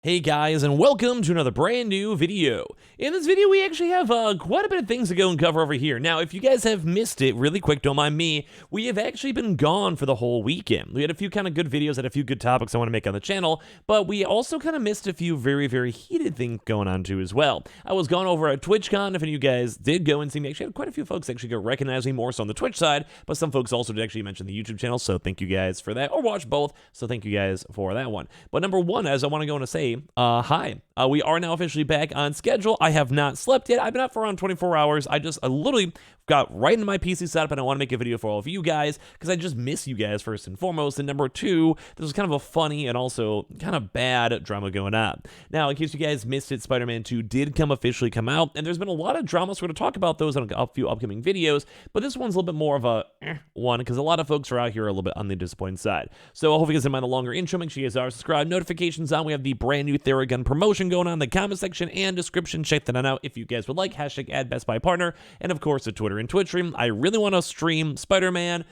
Hey guys, and welcome to another brand new video. In this video, we actually have quite a bit of things to go and cover over here. Now, if you guys have missed it, really quick, don't mind me, we have actually been gone for the whole weekend. We had a few kind of good videos, had a few good topics I want to make on the channel, but we also kind of missed a few very, very heated things going on too as well. I was gone over at TwitchCon. If any of you guys did go and see me, actually had quite a few folks actually go recognize me more so on the Twitch side, but some folks also did actually mention the YouTube channel, so thank you guys for that, or watch both, so thank you guys for that one. But number one, as I want to go and say, hi. We are now officially back on schedule. I have not slept yet. I've been up for around 24 hours. I literally got right into my PC setup, and I want to make a video for all of you guys because I just miss you guys first and foremost. And number two, this was kind of a funny and also kind of bad drama going on. Now, in case you guys missed it, Spider-Man 2 did officially come out, and there's been a lot of drama, so we're going to talk about those in a few upcoming videos, but this one's a little bit more of a one because a lot of folks are out here a little bit on the disappointing side. So I hope you guys didn't mind the longer intro. Make sure you guys are subscribed, notifications on. We have the brand new Theragun promotion going on in the comment section and description. Check that out if you guys would like. Hashtag add Best Buy partner, and of course the Twitter and Twitch stream. I really want to stream Spider-Man,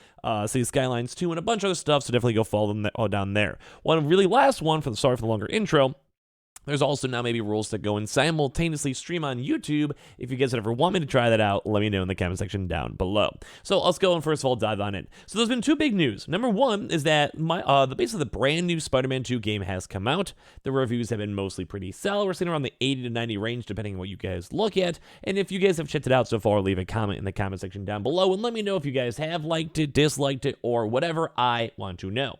City Skylines 2, and a bunch of other stuff, so definitely go follow them down there. One really last one, sorry for the longer intro. There's also now maybe rules to go and simultaneously stream on YouTube. If you guys would ever want me to try that out, let me know in the comment section down below. So let's go and first of all dive on in. So there's been two big news. Number one is that basically the brand new Spider-Man 2 game has come out. The reviews have been mostly pretty solid. We're sitting around the 80 to 90 range depending on what you guys look at. And if you guys have checked it out so far, leave a comment in the comment section down below and let me know if you guys have liked it, disliked it, or whatever. I want to know.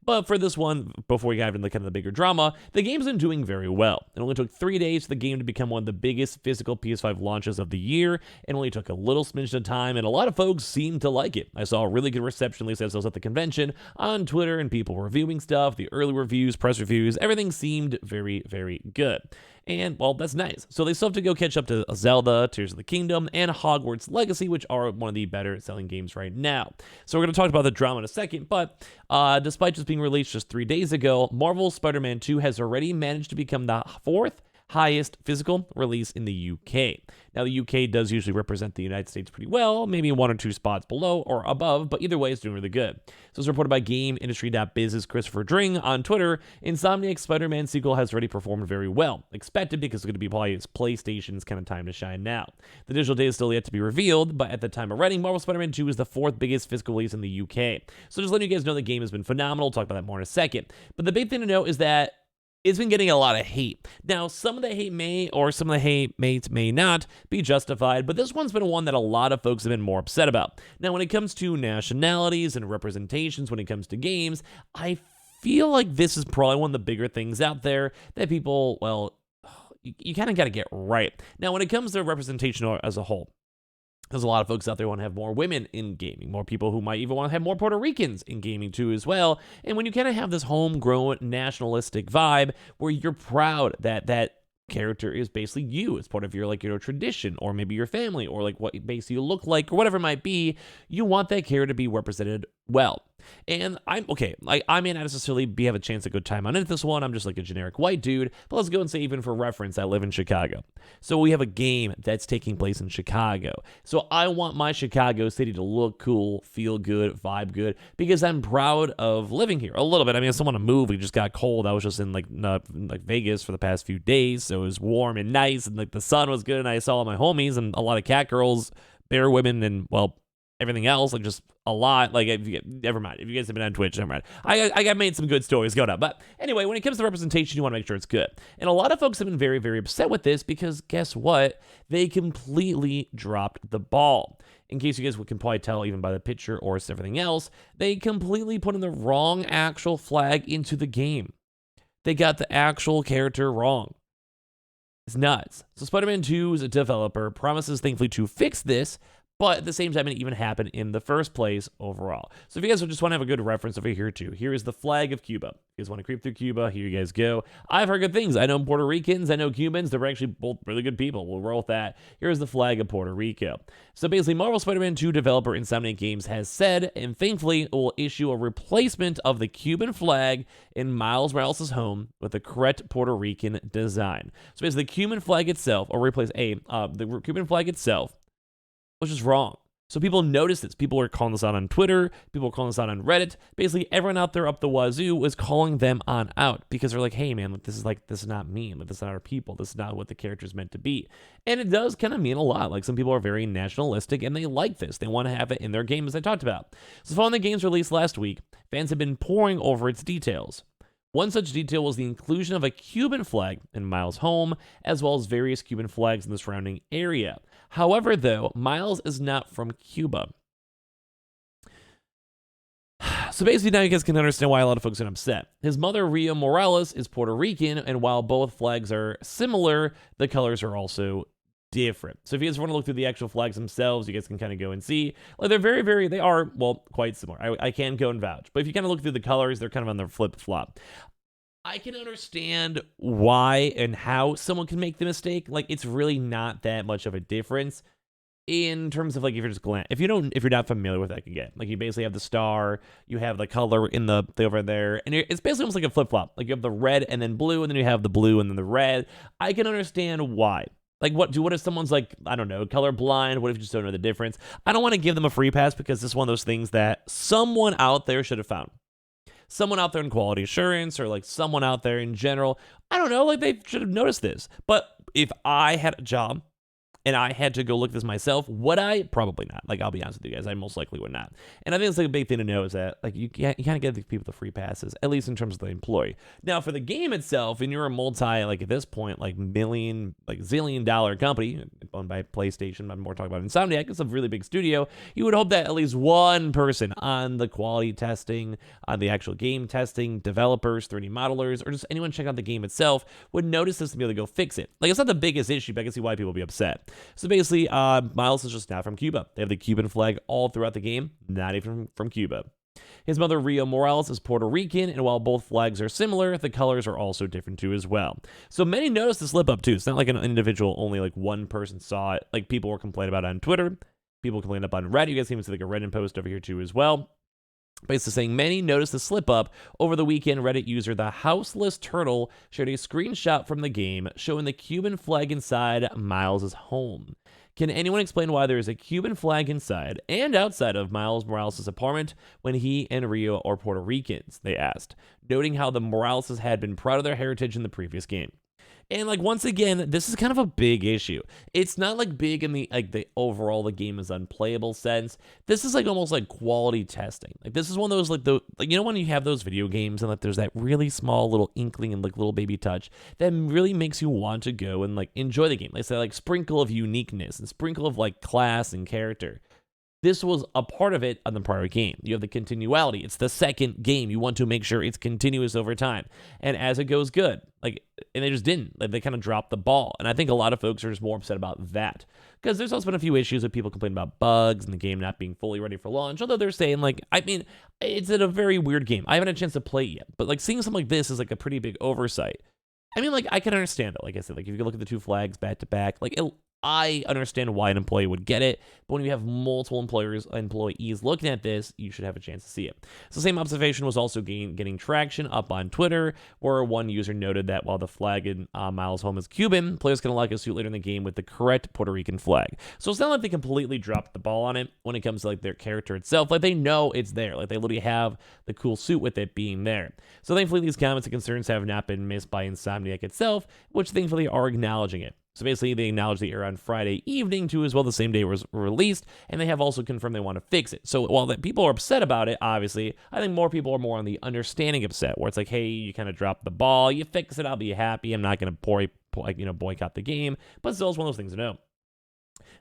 But for this one, before we dive into kind of the bigger drama, the game's been doing very well. It only took 3 days for the game to become one of the biggest physical PS5 launches of the year. It only took a little smidge of time, and a lot of folks seemed to like it. I saw a really good reception, at least as I was at the convention, on Twitter, and people reviewing stuff, the early reviews, press reviews, everything seemed very, very good. And, well, that's nice. So they still have to go catch up to Zelda, Tears of the Kingdom, and Hogwarts Legacy, which are one of the better selling games right now. So we're going to talk about the drama in a second, but despite just being released just 3 days ago, Marvel's Spider-Man 2 has already managed to become the fourth highest physical release in the UK. Now, the UK does usually represent the United States pretty well, maybe one or two spots below or above, but either way, it's doing really good. So it's reported by GameIndustry.biz's Christopher Dring on Twitter. Insomniac's Spider-Man sequel has already performed very well. Expected because it's going to be probably PlayStation's kind of time to shine now. The digital data is still yet to be revealed, but at the time of writing, Marvel Spider-Man 2 is the fourth biggest physical release in the UK. So just letting you guys know the game has been phenomenal. We'll talk about that more in a second. But the big thing to know is that it's been getting a lot of hate. Now, some of the hate may not be justified, but this one's been one that a lot of folks have been more upset about. Now, when it comes to nationalities and representations, when it comes to games, I feel like this is probably one of the bigger things out there that people, well, you kind of got to get right. Now, when it comes to representation as a whole, there's a lot of folks out there who want to have more women in gaming, more people who might even want to have more Puerto Ricans in gaming too as well. And when you kind of have this homegrown nationalistic vibe where you're proud that that character is basically you, it's part of your tradition, or maybe your family, or like what basically you look like, or whatever it might be, you want that character to be represented well. And I'm okay, I may not necessarily have a chance to go time on into this one. I'm just like a generic white dude, but let's go and say, even for reference, I live in Chicago. So we have a game that's taking place in Chicago. So I want my Chicago city to look cool, feel good, vibe good, because I'm proud of living here a little bit. I mean, I still want to move. We just got cold. I was just in like Vegas for the past few days, so it was warm and nice, and like the sun was good, and I saw all my homies and a lot of cat girls, bear women, and well, everything else, like just a lot. Like, never mind. If you guys have been on Twitch, never mind. I got made some good stories going up. But anyway, when it comes to representation, you want to make sure it's good. And a lot of folks have been very, very upset with this because guess what? They completely dropped the ball. In case you guys can probably tell even by the picture or everything else, they completely put in the wrong actual flag into the game. They got the actual character wrong. It's nuts. So Spider-Man 2's developer promises, thankfully, to fix this, but at the same time, it even happened in the first place overall. So if you guys just want to have a good reference over here too, here is the flag of Cuba. If you guys want to creep through Cuba, here you guys go. I've heard good things. I know Puerto Ricans, I know Cubans. They're actually both really good people. We'll roll with that. Here's the flag of Puerto Rico. So basically, Marvel Spider-Man 2 developer Insomniac Games has said, and thankfully, it will issue a replacement of the Cuban flag in Miles Morales' home with the correct Puerto Rican design. So basically, the Cuban flag itself, or replace the Cuban flag itself, which is wrong. So people noticed this. People are calling this out on Twitter. People are calling this out on Reddit. Basically, everyone out there up the wazoo was calling them on out because they're like, hey, man, this is not me. This is not our people. This is not what the character's meant to be. And it does kind of mean a lot. Like, some people are very nationalistic and they like this. They want to have it in their game, as I talked about. So following the game's release last week, fans have been poring over its details. One such detail was the inclusion of a Cuban flag in Miles' home, as well as various Cuban flags in the surrounding area. However, though, Miles is not from Cuba. So basically, now you guys can understand why a lot of folks are upset. His mother, Ria Morales, is Puerto Rican, and while both flags are similar, the colors are also different. So if you guys want to look through the actual flags themselves, you guys can kind of go and see. Like, they are, well, quite similar. I can go and vouch. But if you kind of look through the colors, they're kind of on the flip-flop. I can understand why and how someone can make the mistake. Like, it's really not that much of a difference in terms of, like, if you're not familiar with that again. Like, you basically have the star, you have the color in the over there, and it's basically almost like a flip-flop. Like, you have the red and then blue, and then you have the blue and then the red. I can understand why. Like, what if someone's like, I don't know, colorblind? What if you just don't know the difference? I don't want to give them a free pass because this is one of those things that someone out there should have found. Someone out there in quality assurance, or like someone out there in general, I don't know, like, they should have noticed this. But if I had a job and I had to go look at this myself, would I? Probably not. Like, I'll be honest with you guys, I most likely would not. And I think it's like a big thing to know is that, like, you kind of get the people the free passes, at least in terms of the employee. Now, for the game itself, and you're a like, at this point, like, zillion dollar company owned by PlayStation, I'm more talking about Insomniac, it's a really big studio, you would hope that at least one person on the quality testing, on the actual game testing, developers, 3D modelers, or just anyone checking out the game itself would notice this and be able to go fix it. Like, it's not the biggest issue, but I can see why people would be upset. So basically, Miles is just not from Cuba. They have the Cuban flag all throughout the game, not even from Cuba. His mother, Ria Morales, is Puerto Rican, and while both flags are similar, the colors are also different too as well. So many noticed the slip up too. It's not like an individual, only like one person saw it. Like, people were complaining about it on Twitter. People complained up on Reddit. You guys can even see like a Reddit post over here too as well. Basically saying many noticed the slip up. Over the weekend, Reddit user The Houseless Turtle shared a screenshot from the game showing the Cuban flag inside Miles' home. Can anyone explain why there is a Cuban flag inside and outside of Miles Morales' apartment when he and Rio are Puerto Ricans? They asked, noting how the Moraleses had been proud of their heritage in the previous game. And, like, once again, this is kind of a big issue. It's not like big in the overall the game is unplayable sense. This is like almost like quality testing. Like, this is one of those when you have those video games and like there's that really small little inkling and like little baby touch that really makes you want to go and like enjoy the game. Like, say, like, sprinkle of uniqueness and sprinkle of like class and character. This was a part of it on the prior game. You have the continuality. It's the second game. You want to make sure it's continuous over time. And as it goes, good. Like, and they just didn't. Like, they kind of dropped the ball. And I think a lot of folks are just more upset about that. Because there's also been a few issues with people complaining about bugs and the game not being fully ready for launch. Although they're saying, like, I mean, it's a very weird game. I haven't had a chance to play it yet. But, like, seeing something like this is, like, a pretty big oversight. I mean, like, I can understand that. Like I said, like, if you look at the two flags back to back, like, I understand why an employee would get it, but when you have multiple employees looking at this, you should have a chance to see it. So the same observation was also getting traction up on Twitter, where one user noted that while the flag in Miles' home is Cuban, players can unlock a suit later in the game with the correct Puerto Rican flag. So it's not like they completely dropped the ball on it when it comes to like their character itself. Like, they know it's there. Like, they literally have the cool suit with it being there. So thankfully, these comments and concerns have not been missed by Insomniac itself, which thankfully are acknowledging it. So basically, they acknowledged the error on Friday evening, too, as well, the same day it was released, and they have also confirmed they want to fix it. So while people are upset about it, obviously, I think more people are more on the understanding upset, where it's like, hey, you kind of dropped the ball, you fix it, I'll be happy, I'm not going to boycott the game, but still, it's one of those things to know.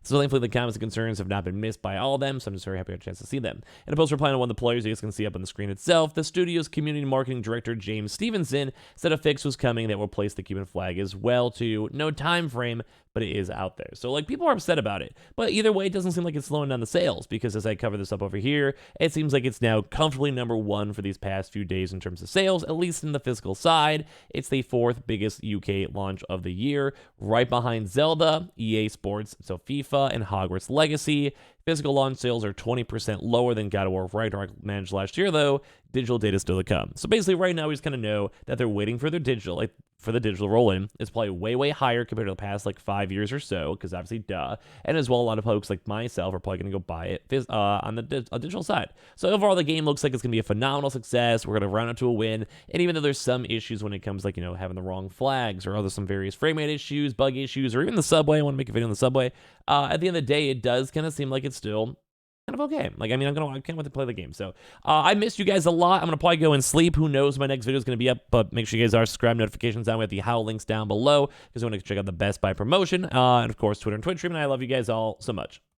So thankfully, the comments and concerns have not been missed by all of them, so I'm just very happy I had a chance to see them. In a post reply on one of the players, you guys can see up on the screen itself, the studio's community marketing director, James Stevenson, said a fix was coming that will replace the Cuban flag as well, too. No time frame, but it is out there. So, like, people are upset about it. But either way, it doesn't seem like it's slowing down the sales, because as I cover this up over here, it seems like it's now comfortably number one for these past few days in terms of sales, at least in the physical side. It's the fourth biggest UK launch of the year, right behind Zelda, EA Sports, so FIFA, and Hogwarts Legacy. Physical launch sales are 20% lower than God of War Ragnarok managed last year, though. Digital data is still to come. So basically, right now, we just kind of know that they're waiting for their digital. Like, for the digital roll-in is probably way higher compared to the past like 5 years or so, because obviously duh. And as well, a lot of folks like myself are probably going to go buy it on the digital side. So overall, the game looks like it's going to be a phenomenal success. We're going to round out to a win. And even though there's some issues when it comes like, having the wrong flags or other some various frame rate issues, bug issues, or even the subway, I want to make a video on the subway. At the end of the day, it does kind of seem like it's still kind of okay. Like, I mean, I can't wait to play the game. So, I missed you guys a lot. I'm going to probably go and sleep. Who knows when my next video is going to be up, but make sure you guys are subscribed, notifications down with the how links down below, because you want to check out the Best Buy promotion. And of course, Twitter and Twitch stream, and I love you guys all so much.